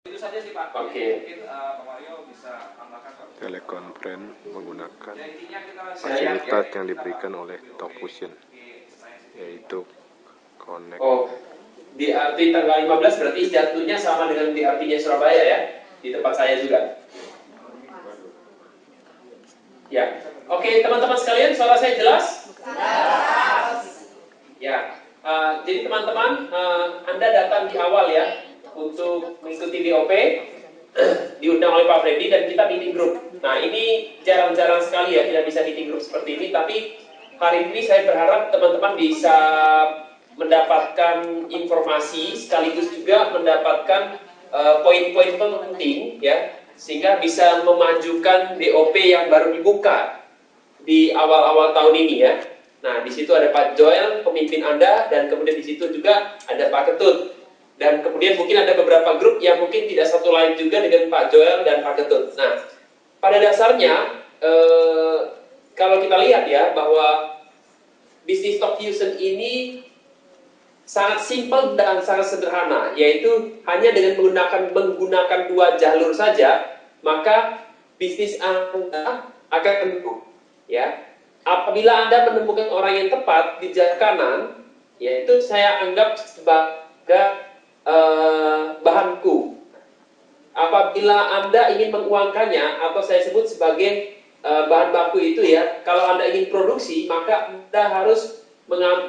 Itu saja sih Pak. Oke. Mungkin Pak Mario bisa tambahkan Pak. Telekonferen menggunakan Ya, intinya kita fasilitas yang diberikan oleh Talkfusion, yaitu Connect. Oh, DRT tanggal 15 berarti jatuhnya sama dengan DRT-nya Surabaya ya, di tempat saya juga. Ya, oke teman-teman sekalian, suara saya jelas? Jelas. Ya, jadi teman-teman, Anda datang di awal ya untuk mengikuti DOP, diundang oleh Pak Freddy dan kita meeting group. Nah ini jarang-jarang sekali ya tidak bisa meeting group seperti ini, tapi hari ini saya berharap teman-teman bisa mendapatkan informasi sekaligus juga mendapatkan poin-poin penting ya, sehingga bisa memajukan DOP yang baru dibuka di awal-awal tahun ini ya. Nah, di situ ada Pak Joel, pemimpin Anda, dan kemudian di situ juga ada Pak Ketut. Dan kemudian mungkin ada beberapa grup yang mungkin tidak satu line juga dengan Pak Joel dan Pak Ketut. Nah, pada dasarnya kalau kita lihat ya bahwa bisnis Talkfusion ini sangat simpel dan sangat sederhana, yaitu hanya dengan menggunakan dua jalur saja, maka bisnis Anda akan tumbuh. Ya, apabila Anda menemukan orang yang tepat di jalur kanan, yaitu saya anggap sebagai bahanku. Apabila Anda ingin menguangkannya, atau saya sebut sebagai bahan baku itu ya, kalau Anda ingin produksi, maka Anda harus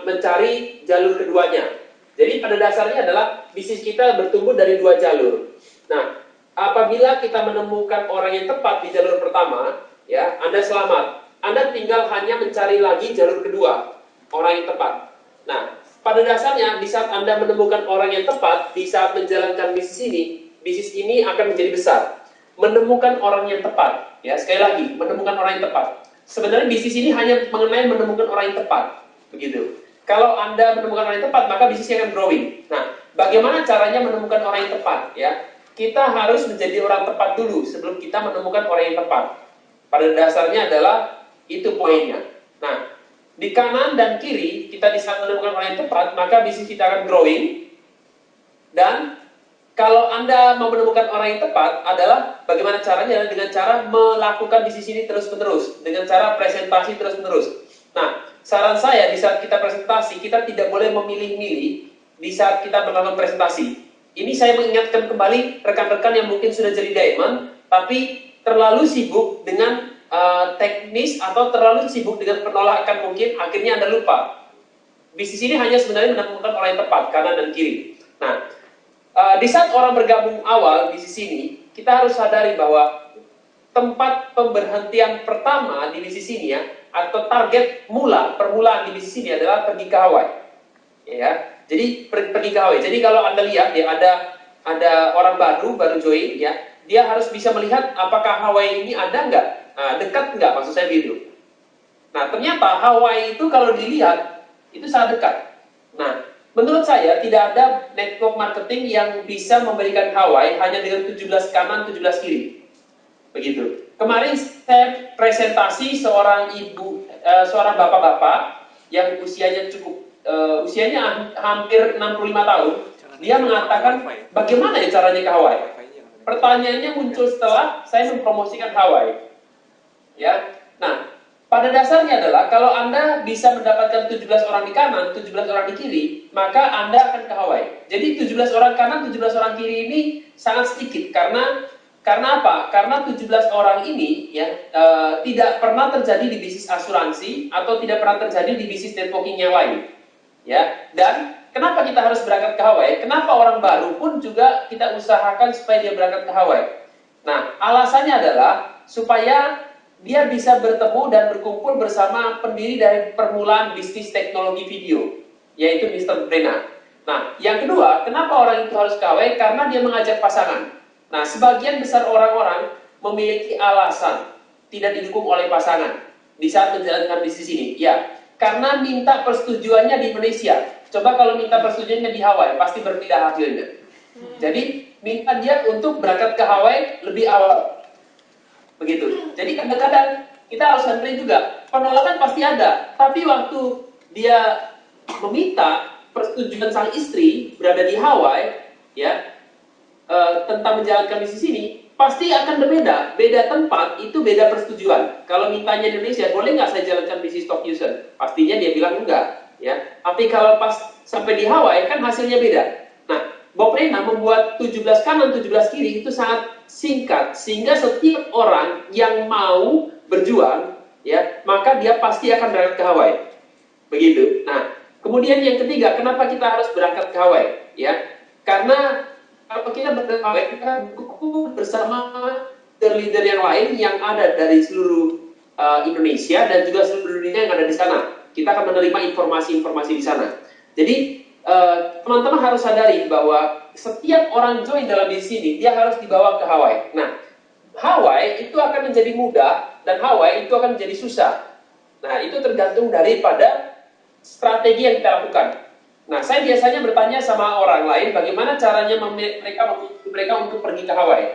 mencari jalur keduanya. Jadi pada dasarnya adalah bisnis kita bertumbuh dari dua jalur. Nah, apabila kita menemukan orang yang tepat di jalur pertama, ya, Anda selamat. Anda tinggal hanya mencari lagi jalur kedua, orang yang tepat. Nah, pada dasarnya di saat Anda menemukan orang yang tepat, di saat menjalankan bisnis ini akan menjadi besar. Menemukan orang yang tepat, ya, sekali lagi, menemukan orang yang tepat. Sebenarnya bisnis ini hanya mengenai menemukan orang yang tepat, begitu. Kalau Anda menemukan orang yang tepat, maka bisnisnya akan growing. Nah, bagaimana caranya menemukan orang yang tepat? Ya, kita harus menjadi orang tepat dulu sebelum kita menemukan orang yang tepat. Pada dasarnya adalah itu poinnya. Nah, di kanan dan kiri kita bisa menemukan orang yang tepat, maka bisnis kita akan growing. Dan kalau Anda mau menemukan orang yang tepat adalah bagaimana caranya? Dengan cara melakukan bisnis ini terus-menerus, dengan cara presentasi terus-menerus. Nah, saran saya di saat kita presentasi, kita tidak boleh memilih-milih di saat kita melakukan presentasi. Ini saya mengingatkan kembali rekan-rekan yang mungkin sudah jadi diamond, tapi terlalu sibuk dengan teknis atau terlalu sibuk dengan penolakan mungkin, akhirnya Anda lupa. Bisnis ini hanya sebenarnya menemukan orang yang tepat, kanan dan kiri. Nah, di saat orang bergabung awal bisnis ini, kita harus sadari bahwa tempat pemberhentian pertama di bisnis ini ya, atau target permulaan di bisnis ini adalah pergi ke Hawaii. Ya, jadi pergi ke Hawaii. Jadi kalau Anda lihat ya, ada orang baru join ya, dia harus bisa melihat apakah Hawaii ini ada nggak, dekat nggak, maksud saya gitu. Nah, ternyata Hawaii itu kalau dilihat itu sangat dekat. Nah, menurut saya tidak ada network marketing yang bisa memberikan Hawaii hanya dengan 17 kanan, 17 kiri. Begitu. Kemarin saya presentasi seorang seorang bapak-bapak yang usianya usianya hampir 65 tahun. Dia mengatakan, bagaimana ya caranya ke Hawaii? Pertanyaannya muncul setelah saya mempromosikan Hawaii. Ya. Nah, pada dasarnya adalah kalau Anda bisa mendapatkan 17 orang di kanan, 17 orang di kiri, maka Anda akan ke Hawaii. Jadi 17 orang kanan, 17 orang kiri ini sangat sedikit karena apa? Karena 17 orang ini ya tidak pernah terjadi di bisnis asuransi atau tidak pernah terjadi di bisnis networking yang lain. Ya. Dan kenapa kita harus berangkat ke Hawaii? Kenapa orang baru pun juga kita usahakan supaya dia berangkat ke Hawaii? Nah, alasannya adalah supaya dia bisa bertemu dan berkumpul bersama pendiri dari permulaan bisnis teknologi video, yaitu Mr. Brena. Nah, yang kedua, kenapa orang itu harus ke Hawaii? Karena dia mengajak pasangan. Nah, sebagian besar orang-orang memiliki alasan tidak didukung oleh pasangan di saat menjalankan bisnis ini. Ya, karena minta persetujuannya di Indonesia. Coba kalau minta persetujuannya di Hawaii, pasti berbeda hasilnya. Jadi, minta dia untuk berangkat ke Hawaii lebih awal. Begitu. Jadi kadang-kadang kita harus handle juga. Penolakan pasti ada, tapi waktu dia meminta persetujuan sang istri berada di Hawaii, ya, tentang menjalankan bisnis ini, pasti akan berbeda. Beda tempat, itu beda persetujuan. Kalau mintanya Indonesia, boleh nggak saya jalankan bisnis stock fusion? Pastinya dia bilang enggak. Ya. Tapi kalau pas sampai di Hawaii, kan hasilnya beda. Nah, Bob Rena membuat 17 kanan, 17 kiri itu sangat singkat. Sehingga setiap orang yang mau berjuang, ya, maka dia pasti akan berangkat ke Hawaii. Begitu. Nah, kemudian yang ketiga, kenapa kita harus berangkat ke Hawaii? Ya, karena kalau kita berangkat ke Hawaii, kita bersama leader-leader yang lain yang ada dari seluruh Indonesia dan juga seluruh dunia yang ada di sana. Kita akan menerima informasi-informasi di sana. Jadi teman-teman harus sadari bahwa setiap orang join dalam di sini, dia harus dibawa ke Hawaii. Nah, Hawaii itu akan menjadi mudah dan Hawaii itu akan menjadi susah. Nah, itu tergantung daripada strategi yang kita lakukan. Nah, saya biasanya bertanya sama orang lain bagaimana caranya memicu mereka untuk pergi ke Hawaii.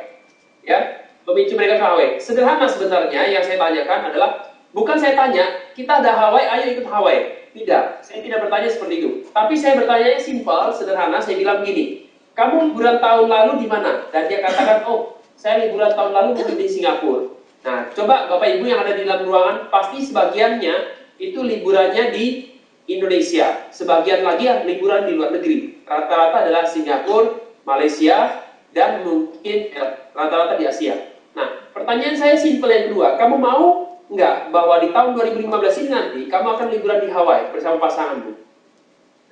Ya, memicu mereka ke Hawaii. Sederhana sebenarnya yang saya tanyakan adalah, bukan saya tanya, kita ada Hawaii, ayo ikut Hawaii. Tidak, saya tidak bertanya seperti itu. Tapi saya bertanya simpel, sederhana, saya bilang begini, kamu liburan tahun lalu di mana? Dan dia katakan, oh, saya liburan tahun lalu di Singapura. Nah, coba Bapak Ibu yang ada di dalam ruangan, pasti sebagiannya itu liburannya di Indonesia. Sebagian lagi liburan di luar negeri. Rata-rata adalah Singapura, Malaysia, dan mungkin rata-rata di Asia. Nah, pertanyaan saya simpel yang kedua, kamu mau nggak bahwa di tahun 2015 ini nanti kamu akan liburan di Hawaii bersama pasanganmu?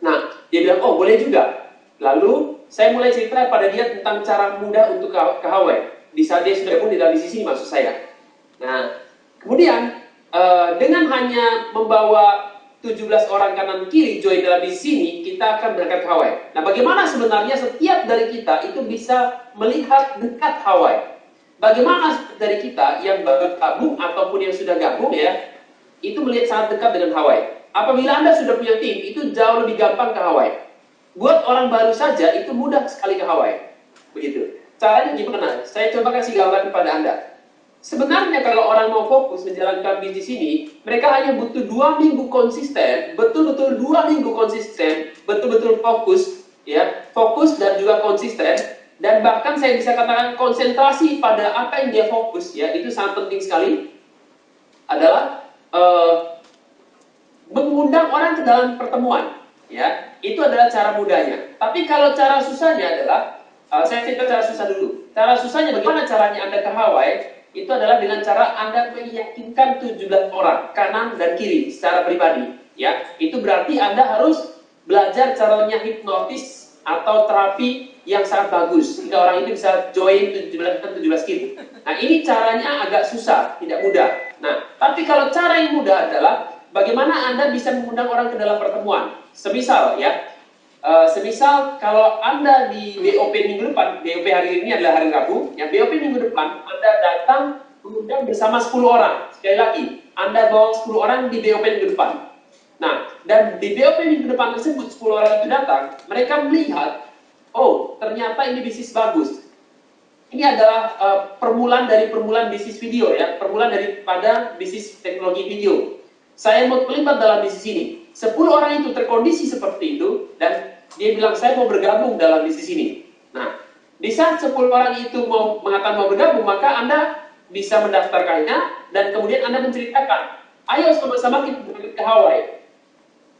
Nah, dia bilang, oh boleh juga. Lalu saya mulai cerita pada dia tentang cara mudah untuk ke Hawaii. Di saat dia sudah pun di dalam sini maksud saya. Nah, kemudian dengan hanya membawa 17 orang kanan kiri join dalam di sini, kita akan berangkat ke Hawaii. Nah, bagaimana sebenarnya setiap dari kita itu bisa melihat dekat Hawaii? Bagaimana dari kita yang baru gabung ataupun yang sudah gabung ya, itu melihat sangat dekat dengan Hawaii. Apabila Anda sudah punya tim, itu jauh lebih gampang ke Hawaii. Buat orang baru saja, itu mudah sekali ke Hawaii. Begitu. Caranya gimana? Saya coba kasih gambaran kepada Anda. Sebenarnya kalau orang mau fokus menjalankan bisnis ini, mereka hanya butuh 2 minggu konsisten, betul-betul 2 minggu konsisten, betul-betul fokus, ya, fokus dan juga konsisten, dan bahkan saya bisa katakan konsentrasi pada apa yang dia fokus, ya, itu sangat penting sekali, adalah mengundang orang ke dalam pertemuan, ya, itu adalah cara mudahnya. Tapi kalau cara susahnya adalah, saya cerita cara susah dulu. Cara susahnya bagaimana caranya Anda ke Hawaii? Itu adalah dengan cara Anda meyakinkan 17 orang kanan dan kiri secara pribadi, ya. Itu berarti Anda harus belajar caranya hipnotis atau terapi yang sangat bagus sehingga orang itu bisa join 17 kanan 17 kiri. Nah, ini caranya agak susah, tidak mudah. Nah, tapi kalau cara yang mudah adalah bagaimana Anda bisa mengundang orang ke dalam pertemuan. Semisal ya, semisal kalau Anda di BOP minggu depan, BOP hari ini adalah hari Rabu, ya, BOP minggu depan Anda datang mengundang bersama 10 orang. Sekali lagi, Anda bawa 10 orang di BOP minggu depan. Nah, dan di BOP minggu depan tersebut 10 orang itu datang, mereka melihat, oh ternyata ini bisnis bagus. Ini adalah permulaan bisnis video, ya, permulaan daripada bisnis teknologi video. Saya mau terlibat dalam bisnis ini. 10 orang itu terkondisi seperti itu dan dia bilang saya mau bergabung dalam bisnis ini. Nah, di saat 10 orang itu mengatakan mau bergabung, maka Anda bisa mendaftarkannya dan kemudian Anda menceritakan, ayo sama-sama kita berangkat ke Hawaii.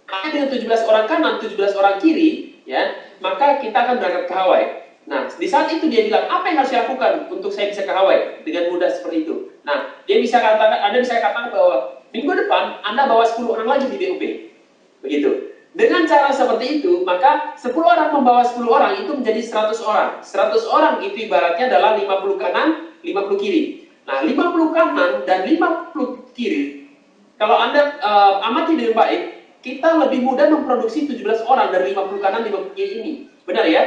Hanya dengan 17 orang kanan, 17 orang kiri, ya, maka kita akan berangkat ke Hawaii. Nah, di saat itu dia bilang, apa yang harus saya lakukan untuk saya bisa ke Hawaii dengan mudah seperti itu? Nah, Anda bisa katakan bahwa minggu depan Anda bawa 10 orang lagi di BOP. Begitu. Dengan cara seperti itu, maka 10 orang membawa 10 orang itu menjadi 100 orang. 100 orang itu ibaratnya adalah 50 kanan, 50 kiri. Nah, 50 kanan dan 50 kiri, kalau Anda amati dengan baik, kita lebih mudah memproduksi 17 orang dari 50 kanan, 50 kiri ini. Benar ya?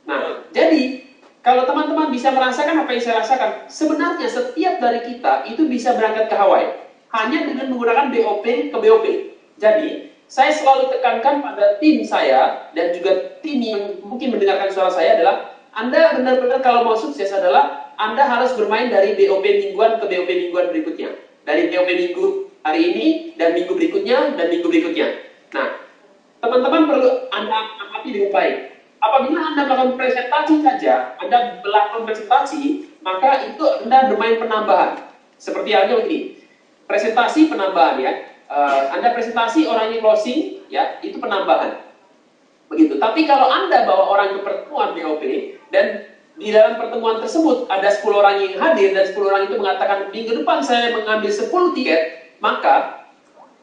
Nah, jadi kalau teman-teman bisa merasakan apa yang saya rasakan, sebenarnya setiap dari kita itu bisa berangkat ke Hawaii hanya dengan menggunakan BOP ke BOP. Jadi, saya selalu tekankan pada tim saya dan juga tim yang mungkin mendengarkan suara saya adalah Anda benar-benar kalau mau sukses adalah Anda harus bermain dari BOP mingguan ke BOP mingguan berikutnya. Dari BOP minggu hari ini dan minggu berikutnya dan minggu berikutnya. Nah, teman-teman perlu Anda amati dengan baik. Apabila Anda melakukan presentasi saja, Anda melakukan presentasi, maka itu Anda bermain penambahan. Seperti halnya begini, presentasi penambahan ya. Anda presentasi, orangnya closing, ya itu penambahan. Begitu. Tapi kalau Anda bawa orang ke pertemuan BOP dan di dalam pertemuan tersebut ada 10 orang yang hadir dan 10 orang itu mengatakan minggu depan saya mengambil 10 tiket, maka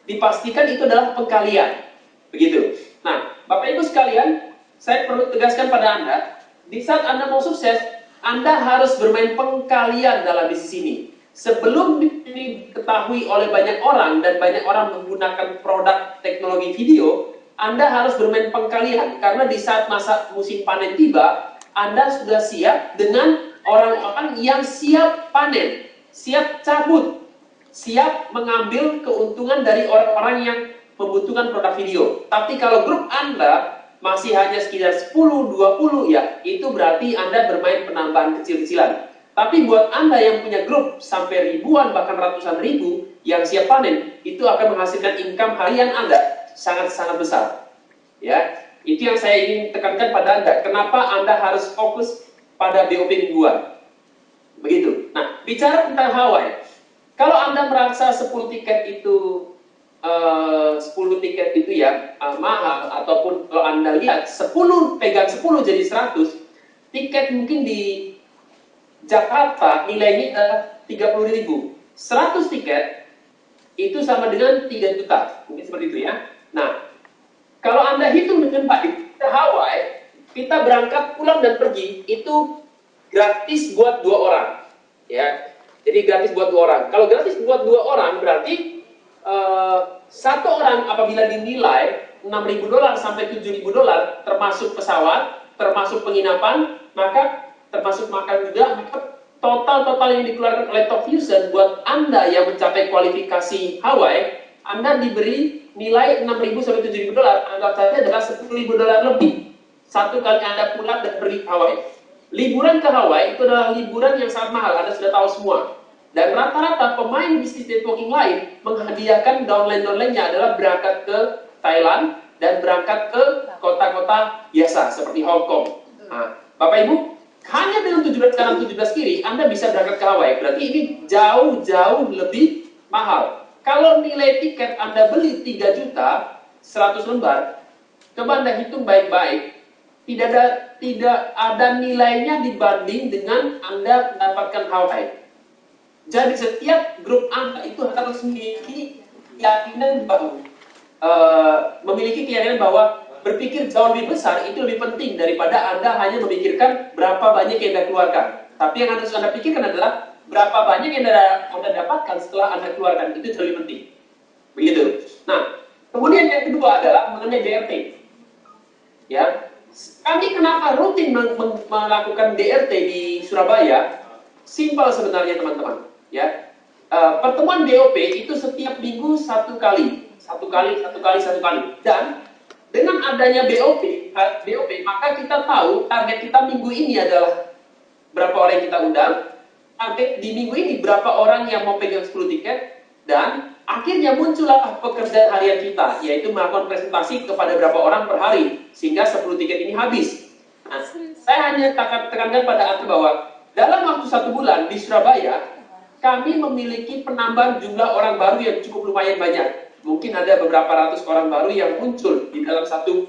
dipastikan itu adalah pengkalian. Begitu. Nah, Bapak Ibu sekalian, saya perlu tegaskan pada Anda, di saat Anda mau sukses, Anda harus bermain pengkalian dalam bisnis ini. Sebelum ini diketahui oleh banyak orang dan banyak orang menggunakan produk teknologi video, Anda harus bermain pengkalian. Karena di saat masa musim panen tiba, Anda sudah siap dengan orang-orang yang siap panen, siap cabut, siap mengambil keuntungan dari orang-orang yang membutuhkan produk video. Tapi kalau grup Anda masih hanya sekitar 10-20 ya, itu berarti Anda bermain penambahan kecil-kecilan. Tapi buat Anda yang punya grup sampai ribuan bahkan ratusan ribu yang siap panen, itu akan menghasilkan income harian Anda sangat-sangat besar. Ya, itu yang saya ingin tekankan pada Anda. Kenapa Anda harus fokus pada BOP mingguan? Begitu. Nah, bicara tentang Hawaii, kalau Anda merasa 10 tiket itu 10 tiket itu ya mahal, ataupun kalau Anda lihat 10 pegang 10 jadi 100, tiket mungkin di Jakarta nilainya adalah 30.000. 100 tiket itu sama dengan 3 juta. Mungkin seperti itu ya. Nah, kalau Anda hitung dengan baik, ke Hawaii, kita berangkat, pulang dan pergi itu gratis buat 2 orang. Ya. Jadi gratis buat 2 orang. Kalau gratis buat 2 orang berarti satu orang apabila dinilai $6.000 sampai $7.000 termasuk pesawat, termasuk penginapan, maka termasuk makan juga, maka total yang dikeluarkan oleh Top Fusion buat Anda yang mencapai kualifikasi Hawaii, Anda diberi nilai $6.000 sampai $7.000, anggap saja adalah $10.000 lebih satu kali Anda pulang dan pergi ke Hawaii. Liburan ke Hawaii itu adalah liburan yang sangat mahal, Anda sudah tahu semua. Dan rata-rata pemain bisnis networking lain menghadiahkan downline-nya adalah berangkat ke Thailand dan berangkat ke kota-kota biasa seperti Hong Kong. Nah, Bapak Ibu, hanya dengan 17 kanan 17 kiri, Anda bisa berangkat ke Hawaii. Berarti ini jauh-jauh lebih mahal. Kalau nilai tiket Anda beli 3 juta, 100 lembar, coba Anda hitung baik-baik, tidak ada nilainya dibanding dengan Anda mendapatkan Hawaii. Jadi setiap grup Anda itu harus memiliki keyakinan bahwa berpikir jauh lebih besar itu lebih penting daripada Anda hanya memikirkan berapa banyak yang Anda keluarkan. Tapi yang harus Anda pikirkan adalah berapa banyak yang Anda dapatkan setelah Anda keluarkan, itu jauh lebih penting. Begitu. Nah, kemudian yang kedua adalah mengenai DRT. Ya, kami kenapa rutin melakukan DRT di Surabaya? Simpel sebenarnya teman-teman. Ya, pertemuan BOP itu setiap minggu satu kali. Dan dengan adanya BOP, maka kita tahu target kita minggu ini adalah berapa orang yang kita undang, target di minggu ini berapa orang yang mau pegang 10 tiket, dan akhirnya muncullah pekerjaan harian kita, yaitu melakukan presentasi kepada berapa orang per hari, sehingga 10 tiket ini habis. Nah, saya hanya tekankan pada Anda bahwa dalam waktu 1 bulan di Surabaya, kami memiliki penambahan jumlah orang baru yang cukup lumayan banyak. Mungkin ada beberapa ratus orang baru yang muncul di dalam satu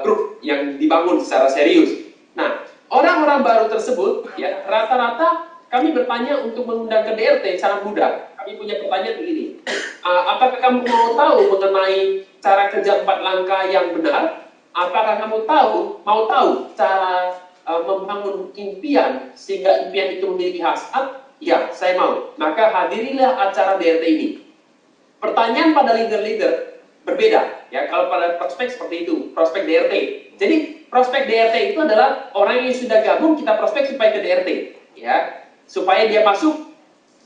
grup yang dibangun secara serius. Nah, orang-orang baru tersebut, ya rata-rata kami bertanya untuk mengundang ke DRT sangat mudah. Kami punya pertanyaan begini, apakah kamu mau tahu mengenai cara kerja 4 langkah yang benar? Apakah kamu mau tahu cara membangun impian sehingga impian itu memiliki hasrat? Ya, saya mau. Maka hadirilah acara DRT ini. Pertanyaan pada leader-leader berbeda. Ya, kalau pada prospek seperti itu, prospek DRT. Jadi, prospek DRT itu adalah orang yang sudah gabung, kita prospek supaya ke DRT. Ya, supaya dia masuk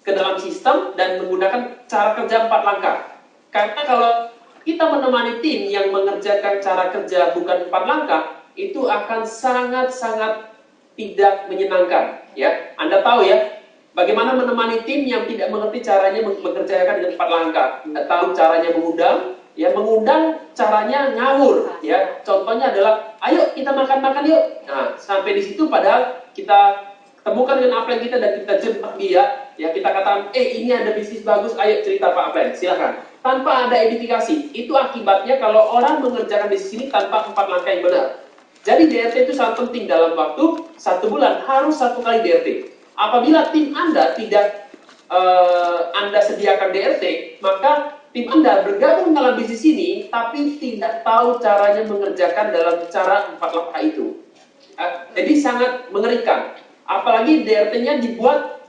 ke dalam sistem dan menggunakan cara kerja 4 langkah. Karena kalau kita menemani tim yang mengerjakan cara kerja bukan 4 langkah, itu akan sangat-sangat tidak menyenangkan. Ya, Anda tahu ya, bagaimana menemani tim yang tidak mengerti caranya mengerjakan dengan 4 langkah. Tidak tahu caranya mengundang, Ya, mengundang caranya ngawur, ya. Contohnya adalah, ayo kita makan-makan yuk. Nah, sampai di situ padahal kita temukan dengan upline kita dan kita jebak dia, ya kita katakan, ini ada bisnis bagus, ayo cerita Pak upline, silakan. Tanpa ada edifikasi, itu akibatnya kalau orang mengerjakan bisnis ini tanpa 4 langkah yang benar. Jadi DRT itu sangat penting dalam waktu 1 bulan, harus 1 kali DRT. Apabila tim Anda tidak Anda sediakan DRT, maka tim Anda bergabung dalam bisnis ini, tapi tidak tahu caranya mengerjakan dalam cara 4 langkah itu. Jadi sangat mengerikan. Apalagi DRT-nya dibuat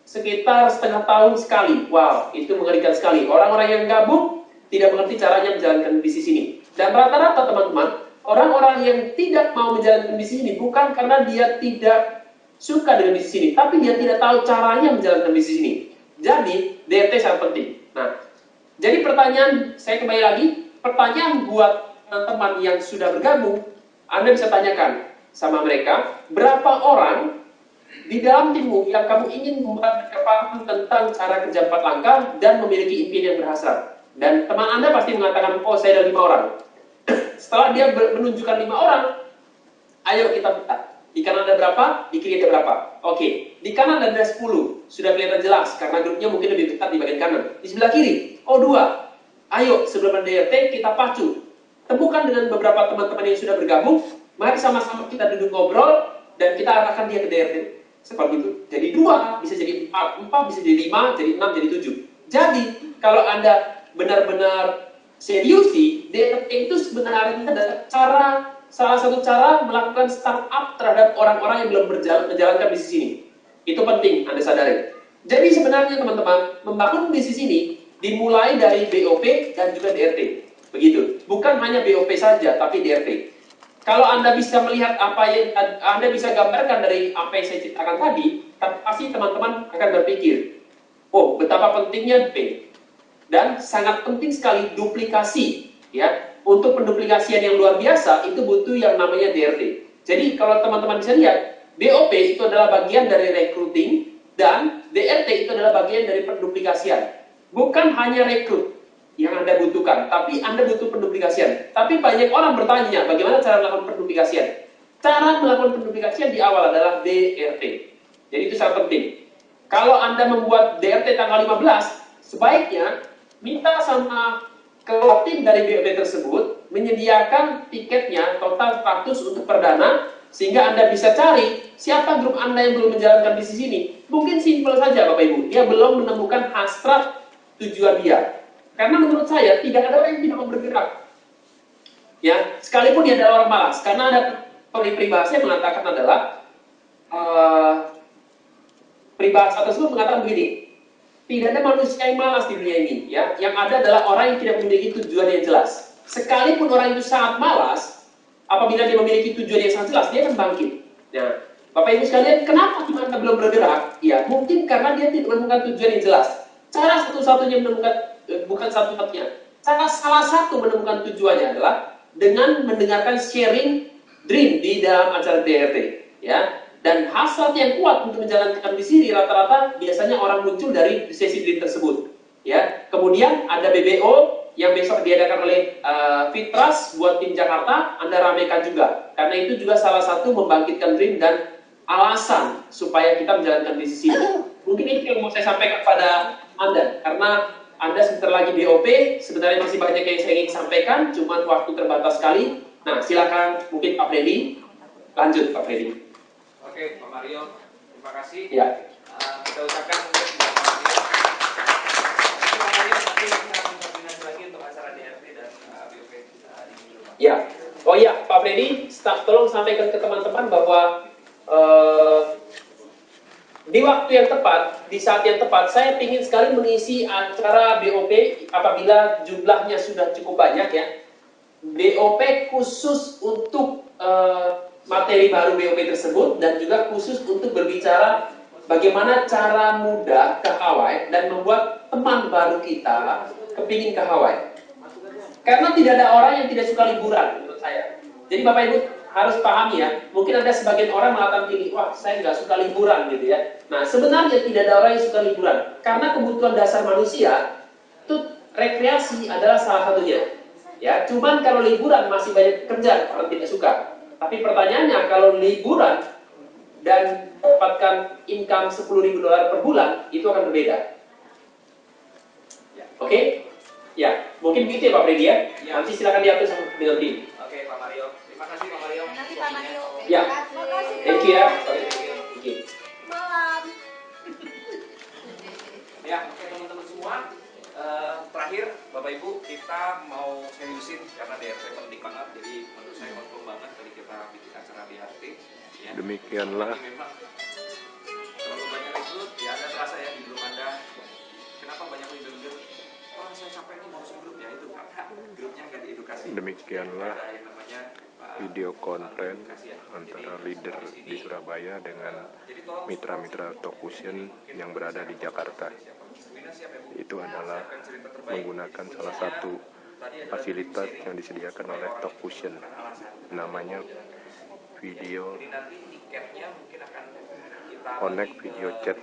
sekitar setengah tahun sekali. Wow, itu mengerikan sekali. Orang-orang yang gabung tidak mengerti caranya menjalankan bisnis ini. Dan rata-rata teman-teman, orang-orang yang tidak mau menjalankan bisnis ini bukan karena dia tidak suka dengan bisnis ini, tapi dia tidak tahu caranya menjalankan bisnis ini. Jadi, DRT sangat penting. Nah, jadi pertanyaan, saya kembali lagi, pertanyaan buat teman-teman yang sudah bergabung, Anda bisa tanyakan sama mereka, berapa orang di dalam timmu yang kamu ingin membuat paham tentang cara kerja 4 langkah dan memiliki impian yang berhasrat. Dan teman Anda pasti mengatakan, oh saya ada 5 orang. Setelah dia menunjukkan 5 orang, ayo kita buka. Di kanan ada berapa? Di kiri ada berapa? Oke, di kanan ada 10. Sudah kelihatan jelas, karena grupnya mungkin lebih dekat di bagian kanan. Di sebelah kiri, oh 2. Ayo, sebelum DRT kita pacu. Temukan dengan beberapa teman-teman yang sudah bergabung, mari sama-sama kita duduk ngobrol, dan kita arahkan dia ke DRT. Seperti itu. Jadi 2, bisa jadi 4, bisa jadi 5, jadi 6, jadi 7. Jadi, kalau Anda benar-benar serius sih, DRT itu sebenarnya adalah salah satu cara melakukan startup terhadap orang-orang yang belum menjalankan bisnis ini. Itu penting Anda sadari. Jadi sebenarnya teman-teman, membangun bisnis ini dimulai dari BOP dan juga DRT. Begitu. Bukan hanya BOP saja, tapi DRT. Kalau Anda bisa melihat apa yang Anda bisa gambarkan dari apa yang saya ceritakan tadi, pasti teman-teman akan berpikir, oh betapa pentingnya B. Dan sangat penting sekali duplikasi, ya. Untuk penduplikasian yang luar biasa, itu butuh yang namanya DRT. Jadi, kalau teman-teman bisa lihat, BOP itu adalah bagian dari recruiting, dan DRT itu adalah bagian dari penduplikasian. Bukan hanya rekrut yang Anda butuhkan, tapi Anda butuh penduplikasian. Tapi banyak orang bertanya, bagaimana cara melakukan penduplikasian? Cara melakukan penduplikasian di awal adalah DRT. Jadi, itu sangat penting. Kalau Anda membuat DRT tanggal 15, sebaiknya minta sama ke tim dari BOP tersebut menyediakan tiketnya total 100 untuk perdana, sehingga Anda bisa cari siapa grup Anda yang belum menjalankan bisnis ini. Mungkin simpel saja Bapak Ibu, dia belum menemukan hasrat tujuan dia. Karena menurut saya tidak ada orang yang tidak mau bergerak. Ya, sekalipun dia adalah orang malas, karena ada peribahasa yang mengatakan adalah peribahasa tersebut mengatakan begini. Tidak ada manusia yang malas di dunia ini, ya. Yang ada adalah orang yang tidak memiliki tujuan yang jelas. Sekalipun orang itu sangat malas, apabila dia memiliki tujuan yang sangat jelas, dia akan bangkit. Nah, Bapak Ibu sekalian, kenapa Anda belum bergerak? Ya, mungkin karena dia tidak menemukan tujuan yang jelas. Cara satu-satunya menemukan, bukan satu-satunya, cara salah satu menemukan tujuannya adalah dengan mendengarkan sharing dream di dalam acara DRT, ya. Dan hasrat yang kuat untuk menjalankan bisnis ini rata-rata biasanya orang muncul dari sesi dream tersebut. Ya, kemudian ada BBO yang besok diadakan oleh Fitras buat tim Jakarta, Anda ramaikan juga. Karena itu juga salah satu membangkitkan dream dan alasan supaya kita menjalankan bisnis ini. Mungkin itu yang mau saya sampaikan kepada Anda, karena Anda sebentar lagi BOP, sebenarnya masih banyak yang saya ingin sampaikan, cuma waktu terbatas sekali. Nah, silakan mungkin Pak Freddy, lanjut Pak Freddy. Oke, Pak Mario, terima kasih. Ya. Kita ucapkan untuk Pak Mario. Pak Mario nanti kita akan koordinasi lagi untuk acara DRT dan BOP di minggu depan. Ya. Oh iya, Pak Freddy, tolong sampaikan ke teman-teman bahwa di waktu yang tepat, di saat yang tepat, saya ingin sekali mengisi acara BOP apabila jumlahnya sudah cukup banyak, ya. BOP khusus untuk materi baru BOP tersebut, dan juga khusus untuk berbicara bagaimana cara mudah ke Hawaii dan membuat teman baru kita kepingin ke Hawaii. Karena tidak ada orang yang tidak suka liburan menurut saya. Jadi Bapak Ibu harus pahami, ya, mungkin ada sebagian orang mengatakan gini, wah saya nggak suka liburan gitu, ya. Nah sebenarnya tidak ada orang yang suka liburan, karena kebutuhan dasar manusia itu rekreasi adalah salah satunya. Ya, cuman kalau liburan masih banyak kerja, orang tidak suka. Tapi pertanyaannya, kalau liburan dan dapatkan income $10.000 per bulan, itu akan berbeda. Oke? Ya, mungkin begitu ya Pak Freddy ya. Nanti silakan diatur dengan tim. Oke Pak Mario, terima kasih Pak Mario. Nanti Pak Mario. Ya. Makasih. Thank you ya. Thank you. Thank you. Malam. Ya, oke teman-teman semua. Terakhir Bapak Ibu, kita mau seriusin karena DRT penting banget. Jadi menurut saya konfirm banget tadi kita bikin acara DRT. Ya. Demikianlah Tapi memang terlalu banyak rekrut, ya Anda terasa ya di grup Anda. Kenapa banyak leader-leader? Orang saya capek nih ngurusin grup ya itu karena grupnya nggak diedukasi. Demikianlah Ada yang namanya video konten antara leader di Surabaya dengan mitra-mitra Talkfusion yang berada di Jakarta. Itu adalah menggunakan salah satu fasilitas yang disediakan oleh Talkfusion, namanya video Jadi nanti tiketnya mungkin akan kita Connect Video Chat.